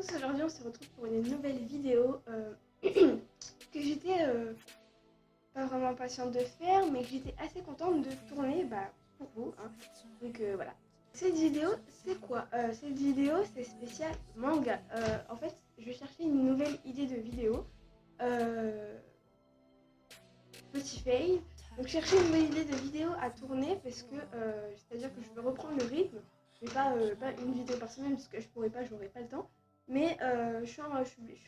tous, aujourd'hui on se retrouve pour une nouvelle vidéo que j'étais pas vraiment impatiente de faire, mais que j'étais assez contente de tourner pour vous. Hein. Donc voilà. Cette vidéo, c'est quoi? Cette vidéo, c'est spécial manga. En fait, je vais chercher une nouvelle idée de vidéo. Petit fail. Donc chercher une nouvelle idée de vidéo à tourner parce que c'est-à-dire que je veux reprendre le rythme, mais pas une vidéo par semaine parce que j'aurais pas le temps. Mais je suis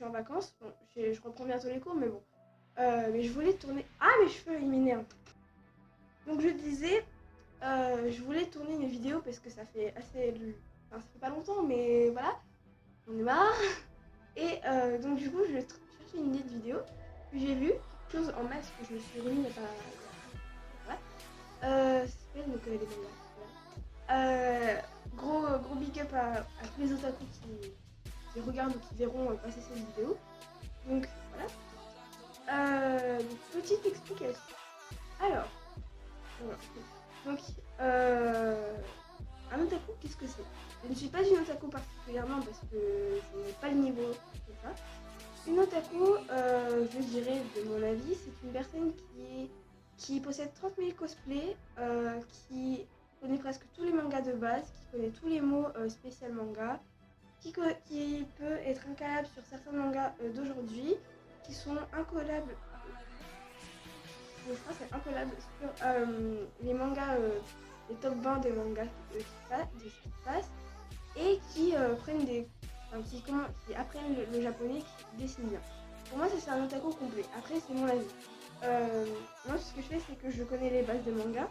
en vacances, bon, je reprends bientôt les cours, mais bon. Mais je voulais tourner. Ah, mes cheveux, ils m'énervent. Donc je disais, je voulais tourner une vidéo parce que ça fait assez. Enfin, ça fait pas longtemps, mais voilà, on est marre. Et donc du coup, je cherchais une idée de vidéo. Puis j'ai vu quelque chose en masse que je me suis remis il y a pas. Ça s'appelle donc les mangas. Gros big up à tous les otaku qui regardent ou qui verront passer cette vidéo. Donc voilà. Petite explication. Alors, voilà. Donc, un otaku, qu'est-ce que c'est? Je ne suis pas une otaku particulièrement parce que je n'ai pas le niveau comme ça. Une otaku, je dirais de mon avis, c'est une personne qui possède 30 000 cosplays, qui connaît presque tous les mangas de base, qui connaît tous les mots spécial manga, qui peut être incollable sur certains mangas d'aujourd'hui, qui sont incollables, je crois que c'est incollable sur les mangas, les top 20 des mangas de ce qui se passe, et qui prennent qui apprennent le japonais, qui dessinent bien. Pour moi, c'est un otaku complet. Après, c'est mon avis. Moi, ce que je fais, c'est que je connais les bases de manga.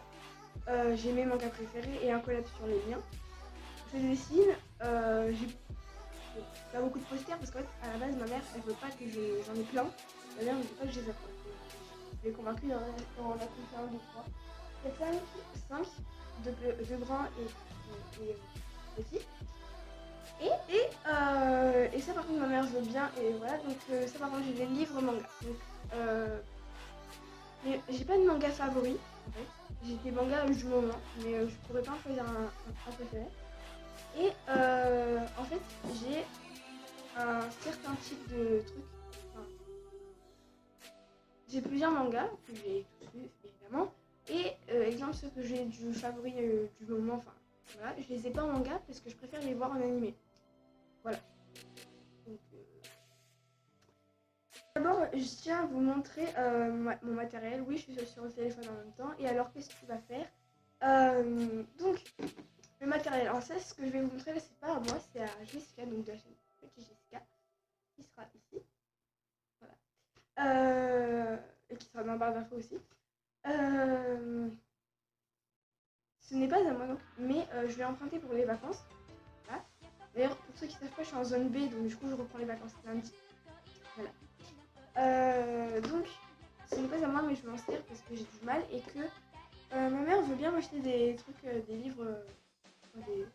J'ai mes mangas préférés et un collab sur les liens. Je dessine. J'ai pas beaucoup de posters parce qu'en fait, à la base, ma mère, elle veut pas que j'en ai plein. Ma mère ne veut pas que je les apprenne. Je l'ai convaincue d'en apprendre un, deux, trois. Il y a 5 de grands et petits. Et ça par contre ma mère veut bien et voilà, donc ça par contre j'ai des livres manga. Donc mais j'ai pas de manga favori en fait. J'ai des mangas du moment, mais je pourrais pas en choisir un préféré. Et en fait j'ai un certain type de truc. Enfin, j'ai plusieurs mangas que j'ai tous lus évidemment. Et exemple ceux que j'ai du favori du moment, enfin voilà, je les ai pas en manga parce que je préfère les voir en animé. Voilà. Donc, d'abord, je tiens à vous montrer mon matériel. Oui, je suis sur le téléphone en même temps. Et alors, qu'est-ce que tu vas faire? Donc, le matériel. Alors ça, ce que je vais vous montrer, là, c'est pas à moi, c'est à Jessica, donc de la chaîne Petit Jessica, qui sera ici. Voilà. Et qui sera dans la barre d'infos aussi. Ce n'est pas à moi, donc, mais je vais emprunter pour les vacances. Voilà. D'ailleurs, pour ceux qui ne savent pas, je suis en zone B, donc du coup, je reprends les vacances lundi. Voilà. Donc, ce n'est pas à moi, mais je m'en sers parce que j'ai du mal et que ma mère veut bien m'acheter des trucs, des livres, des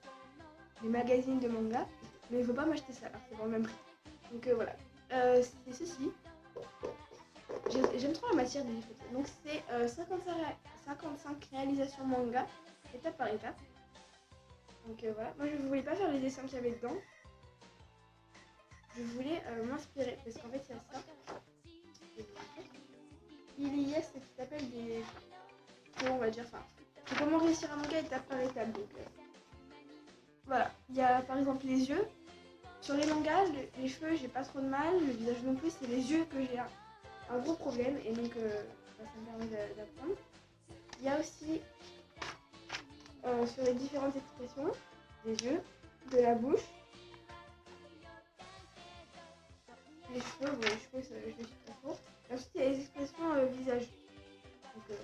magazines de manga, mais elle veut pas m'acheter ça, alors c'est dans le même prix. Donc voilà. C'est ceci. J'aime trop la matière des livres. Donc c'est 55 réalisations manga, étape par étape. Donc voilà. Moi je voulais pas faire les dessins qu'il y avait dedans. Je voulais m'inspirer parce qu'en fait il y a ça. Il y a ce qui s'appelle des... on va dire, enfin, c'est comment réussir un manga étape par étape. Donc voilà, il y a par exemple les yeux. Sur les mangas, les cheveux, j'ai pas trop de mal. Le visage non plus, c'est les yeux que j'ai un gros problème. Et donc, ça me permet d'apprendre. Il y a aussi sur les différentes expressions, des yeux, de la bouche, les cheveux, bon, les cheveux, je ne suis pas trop. Et ensuite, il y a les expressions visage. Donc,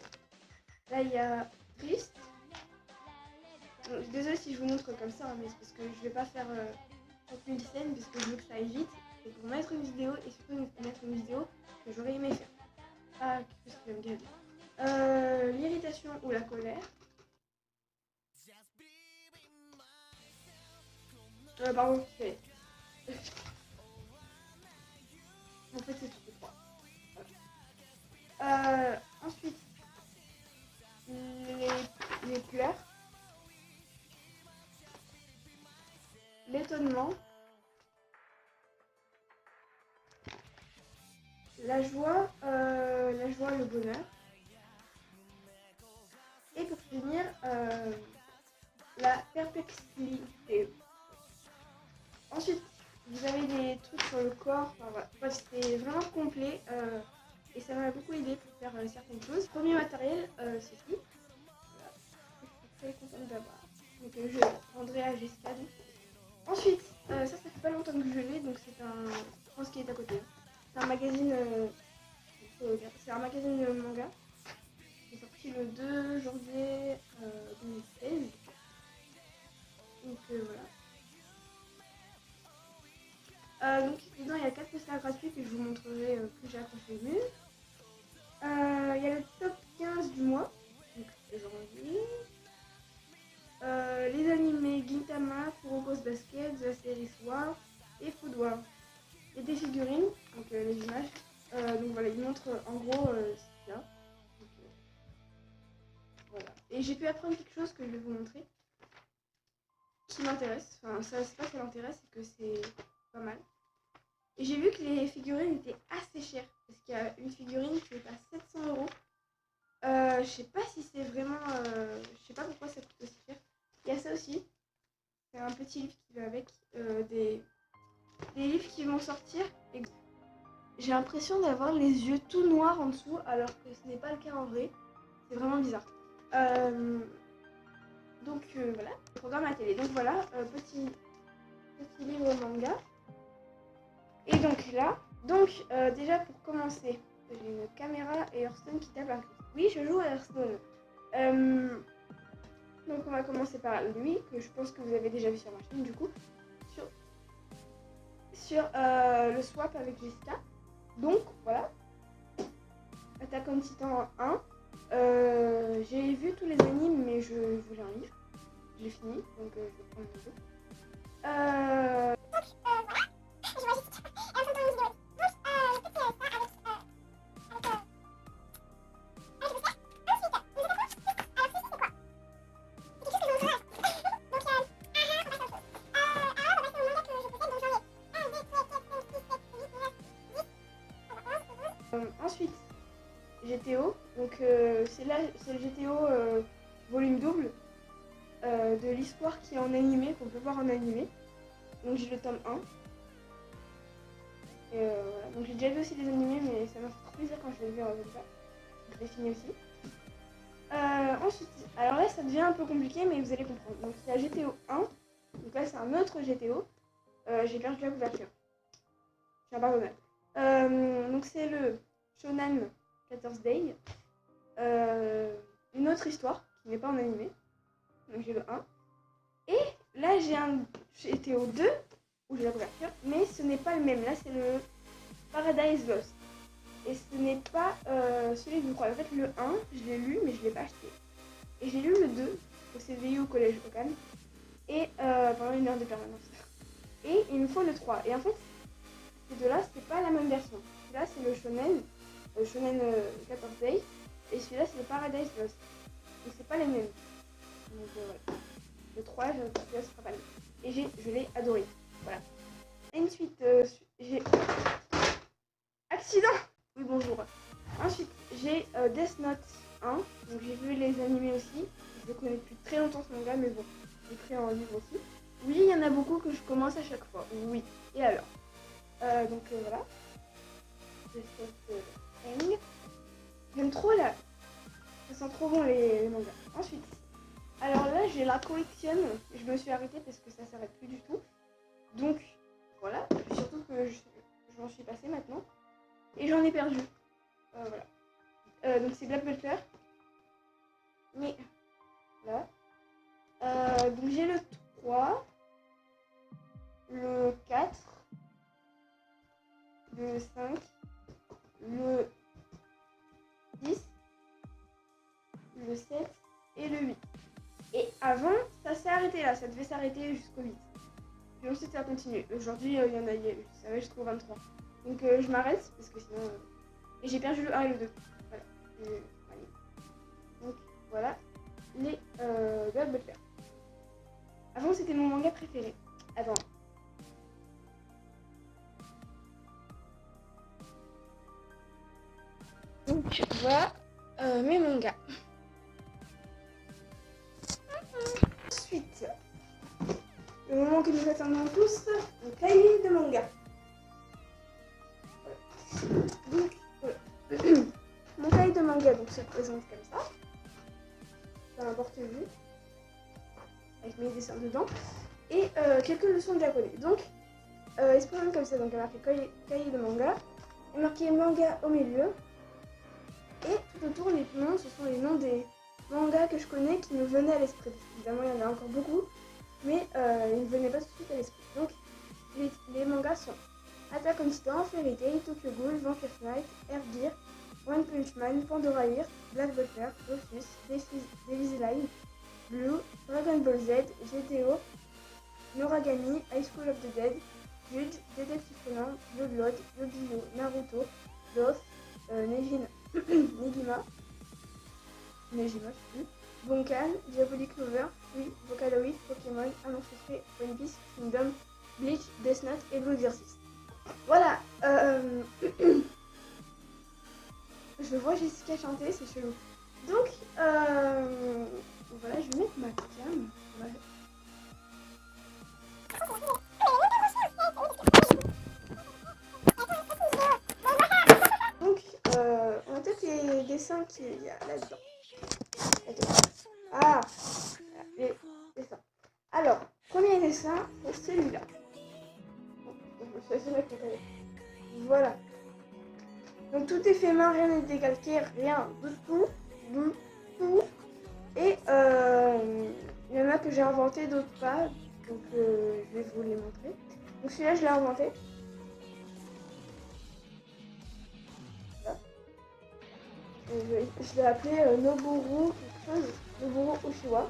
là, il y a triste. Donc, désolée si je vous montre comme ça, hein, mais c'est parce que je vais pas faire 30 000 scènes parce que je veux que ça aille vite. C'est pour mettre une vidéo et surtout mettre une vidéo que j'aurais aimé faire. Ah, qu'est-ce que je vais me gaver. L'irritation ou la colère. Pardon, c'est... En fait, c'est tout trois. Voilà. Ensuite, les pleurs. L'étonnement. le bonheur. Et pour finir, la perplexité. Ensuite, vous avez des trucs sur le corps. Enfin, voilà. Bref, c'était vraiment complet et ça m'a beaucoup aidé pour faire certaines choses. Premier matériel, ceci. Voilà. Je suis très contente d'avoir. Donc je le rendrai à Jessica. Donc. Ensuite, ça fait pas longtemps que je l'ai, donc c'est un. Je pense qu'il est à côté. Hein. C'est un magazine. C'est un magazine de manga. Il est sorti le 2 janvier 2016. Donc voilà. Donc dedans il y a 4 posters gratuits que je vous montrerai que j'ai accroché le mieux. Il y a le top 15 du mois, donc janvier. Les animés Gintama, Kuroko's Basket, The Series War et Food War. Et des figurines, donc les images. Donc voilà, ils montrent en gros ce qu'il y a. Donc, voilà. Et j'ai pu apprendre quelque chose que je vais vous montrer qui m'intéresse. Enfin, ça c'est pas que ça l'intéresse, c'est que c'est pas mal. Et j'ai vu que les figurines étaient assez chères. Parce qu'il y a une figurine qui est à 700 euros. Je sais pas si c'est vraiment. Je sais pas pourquoi ça coûte aussi cher. Il y a ça aussi. C'est un petit livre qui va avec. Des livres qui vont sortir. J'ai l'impression d'avoir les yeux tout noirs en dessous, alors que ce n'est pas le cas en vrai. C'est vraiment bizarre. Donc voilà, le programme à la télé. Donc voilà, petit livre manga. Et donc là, déjà pour commencer, j'ai une caméra et Hearthstone qui tape un cri. Oui, je joue à Hearthstone. Donc on va commencer par lui, que je pense que vous avez déjà vu sur ma chaîne du coup. Sur le swap avec Jessica. Donc voilà. Attack on Titan 1. J'ai vu tous les animes mais je voulais un livre. Je l'ai fini, donc je vais prendre le jeu. Ensuite, GTO, donc c'est le GTO volume double de l'histoire qui est en animé, qu'on peut voir en animé. Donc j'ai le tome 1. Et voilà. Donc j'ai déjà vu aussi des animés, mais ça m'a fait trop plaisir quand je l'ai vu en résultat. Je l'ai fini aussi. Ensuite, alors là ça devient un peu compliqué, mais vous allez comprendre. Donc il y a GTO 1, donc là c'est un autre GTO. J'ai perdu la couverture. Je suis impardonnable. Donc c'est le Shonen 14 Day. Une autre histoire qui n'est pas en animé. Donc j'ai le 1. Et là j'ai un GTO 2 où j'ai la couverture, mais ce n'est pas le même. Là c'est le Paradise Lost. Et ce n'est pas celui du 3. En fait le 1, je l'ai lu mais je ne l'ai pas acheté. Et j'ai lu le 2 au CVI au collège Okan. Et pendant une heure de permanence. Et il me faut le 3. Et en fait, ces deux-là, c'est pas la même version. Celui-là c'est le Shonen 14 Day. Et celui-là c'est le Paradise Lost. Donc c'est pas les mêmes. Donc voilà. Le 3, celui-là sera pas le même. Et je l'ai adoré. Voilà. Et ensuite, j'ai... Accident. Oui, bonjour. Ensuite, j'ai Death Note 1. Donc j'ai vu les animés aussi. Je le connais depuis très longtemps ce manga, mais bon, j'ai pris en livre aussi. Oui, il y en a beaucoup que je commence à chaque fois. Oui. Et alors donc voilà. Death Note Eng. J'aime trop là. Ça sent trop bon les mangas. Ensuite, alors là j'ai la collection. Je me suis arrêtée parce que ça s'arrête plus du tout. Donc voilà. Surtout que je m'en suis passée maintenant. Et j'en ai perdu. Voilà. Donc c'est Black Butler. Mais là. Donc j'ai le 3. Le 4. Le 5. Le 10. Le 7 et le 8. Et avant, ça s'est arrêté là, ça devait s'arrêter jusqu'au 8. Puis ensuite ça a continué. Aujourd'hui, il y en a, vous savez, jusqu'au 23. Donc je m'arrête parce que sinon... Et j'ai perdu le 1 et le 2. Voilà. Donc voilà les Black Butler. Avant c'était mon manga préféré. Attends. voilà mes mangas. Ensuite, le moment que nous attendons tous, le cahier de manga. Donc, voilà. Mon cahier de manga donc, se présente comme ça. C'est un porte-vue avec mes dessins dedans et quelques leçons de japonais. Donc, il se présente comme ça. Donc, il y a marqué cahier de manga, il y a marqué manga au milieu et tout autour, les noms, ce sont les noms des mangas que je connais qui me venaient à l'esprit. Évidemment, il y en a encore beaucoup, mais ils ne venaient pas tout de suite à l'esprit. Donc, les mangas sont Attack on Titan, Fairy Tail, Tokyo Ghoul, Vampire Knight, Air Gear, One Punch Man, Pandora Heart, Black Butler, Dofus, Daisy Line, Blue, Dragon Ball Z, GTO, Noragami, High School of the Dead, Jude, Detective Conan, Blue Blood, Yu-Gi-Oh, Naruto, Loth, Negima, je sais plus, Bonkan, Diabolic Clover, Free, Vocaloid, Pokémon, Amour Secret, One Piece, Kingdom, Bleach, Death Note et Blue Exorcist. Voilà, je vois Jessica chanter, c'est chelou. Donc, voilà, je vais mettre ma cam. Ouais. Donc, on a peut-être les dessins qu'il y a là-dedans. Ah, les dessins. Alors, premier dessin, c'est celui-là. Voilà. Donc tout est fait main, rien n'est décalqué, rien du tout. Et il y en a que j'ai inventé, d'autres pas. Donc je vais vous les montrer. Donc celui-là, je l'ai inventé. Voilà. Je l'ai appelé Noburu quelque chose. Noburu Oshiwa.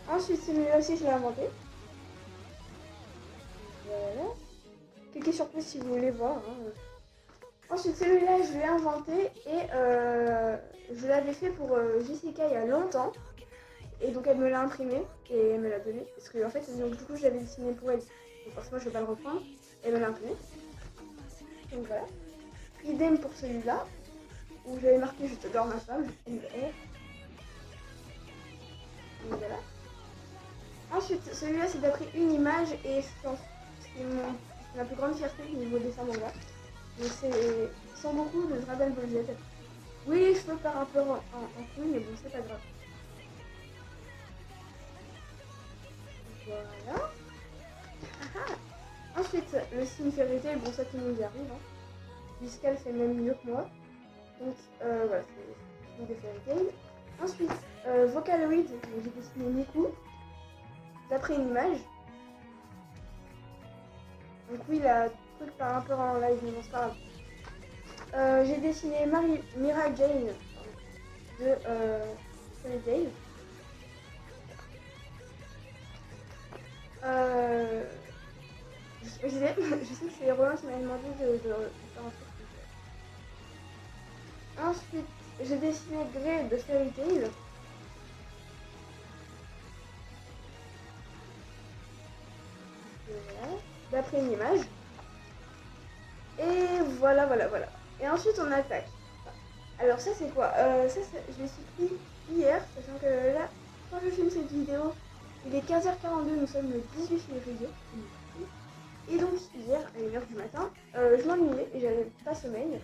Ensuite, celui-là aussi, je l'ai inventé. Voilà. Cliquez sur plus si vous voulez voir. Hein. Ensuite, celui-là, je l'ai inventé et je l'avais fait pour Jessica il y a longtemps. Et donc, elle me l'a imprimé et elle me l'a donné. Parce que, en fait, donc, du coup, je l'avais dessiné pour elle. Donc, forcément, je ne vais pas le reprendre. Elle me l'a imprimé. Donc, voilà. Idem pour celui-là, où j'avais marqué Je t'adore ma femme. Donc, voilà. Ensuite, celui-là, c'est d'après une image et c'est ma plus grande fierté au niveau dessin manga. Donc c'est sans beaucoup de Dragon Ball Z. Oui, les cheveux part un peu en couille, mais bon, c'est pas grave. Voilà. Ensuite, le signe Fairy Tail, bon, ça tout le monde y arrive. Hein. Puisqu'elle fait même mieux que moi. Donc voilà, c'est le signe des Fairy Tail. Ensuite, Vocaloid, j'ai dessiné Miku. D'après une image. Donc oui, la truc part un peu en live, mais bon, c'est pas grave. J'ai dessiné Mira Jane de Fairy Tail. Je sais que c'est Roland qui m'a demandé de faire un truc. Ensuite, j'ai dessiné Grey de Fairy Tail. Voilà, d'après une image. Et voilà. Et ensuite, on attaque. Alors ça, c'est quoi ça, je l'ai suppris hier, sachant que là, quand je filme cette vidéo, il est 15h42, nous sommes le 18 février. Et donc, hier, à 1h du matin, je m'ennuyais et j'avais pas sommeil.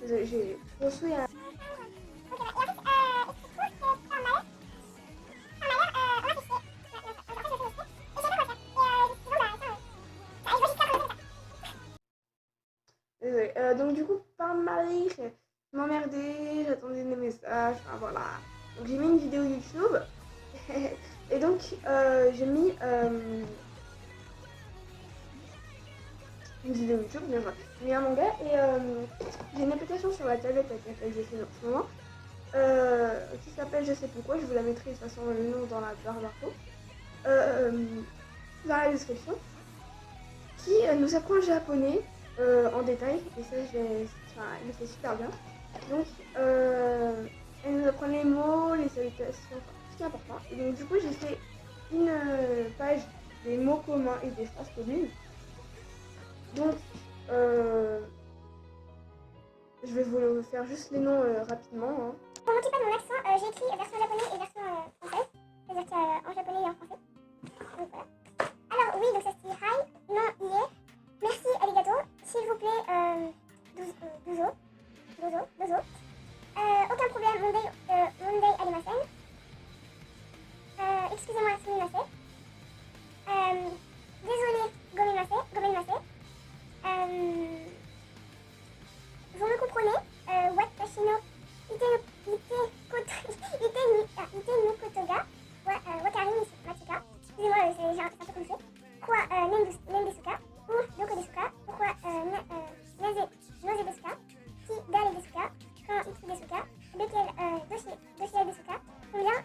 Désolée, j'ai construit un... Désolée. Donc du coup, par Marie, je m'emmerdais, j'attendais des messages, enfin voilà. Donc j'ai mis une vidéo YouTube. Et donc j'ai mis une vidéo YouTube, bien sûr. J'ai mis un manga et j'ai une application sur la tablette avec laquelle je fais en ce moment. Qui s'appelle je sais pourquoi, je vous la mettrai de toute façon le nom dans la barre d'infos. Dans la description. Qui nous apprend le japonais en détail. Et ça, il le fait super bien. Donc, elle nous apprend les mots, les salutations, enfin, tout ce qui est important. Et donc, du coup, j'ai fait une page des mots communs et des phrases communes. Donc, Je vais vous faire juste les noms rapidement. Hein. Pour montrer pas de mon accent, j'ai écrit version japonais et version française. C'est-à-dire qu'en japonais et en français. Donc voilà. Alors oui, donc ça se dit hi, non, ie, merci, arigato, s'il vous plaît, dozo. Aucun problème, mondai arimasen. Excusez-moi, sumimasen. Désolé, gomenmasen. Vous me comprenez? Watashi no ite no koto ga wakari masuka. Excusez-moi, c'est un peu compliqué. Quoi nen desu ka? Ou doko desu ka? Pourquoi noze desu ka? Ki dare desu ka? Quand itsu desu ka? Lequel doshi desu ka? Combien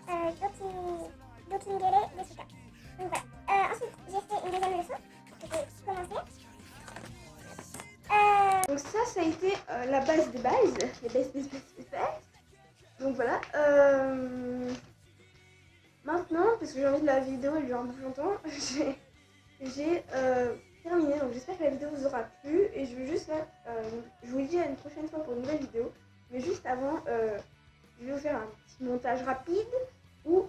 dokingere desu ka? Donc voilà. Ensuite, j'ai fait une deuxième leçon. Je vais commencer. Donc ça a été la base des bases. Les bases. Donc voilà. Maintenant, parce que j'ai envie de la vidéo, elle dure un peu plus longtemps, j'ai terminé. Donc j'espère que la vidéo vous aura plu. Et je vais juste là, je vous le dis à une prochaine fois pour une nouvelle vidéo. Mais juste avant, je vais vous faire un petit montage rapide où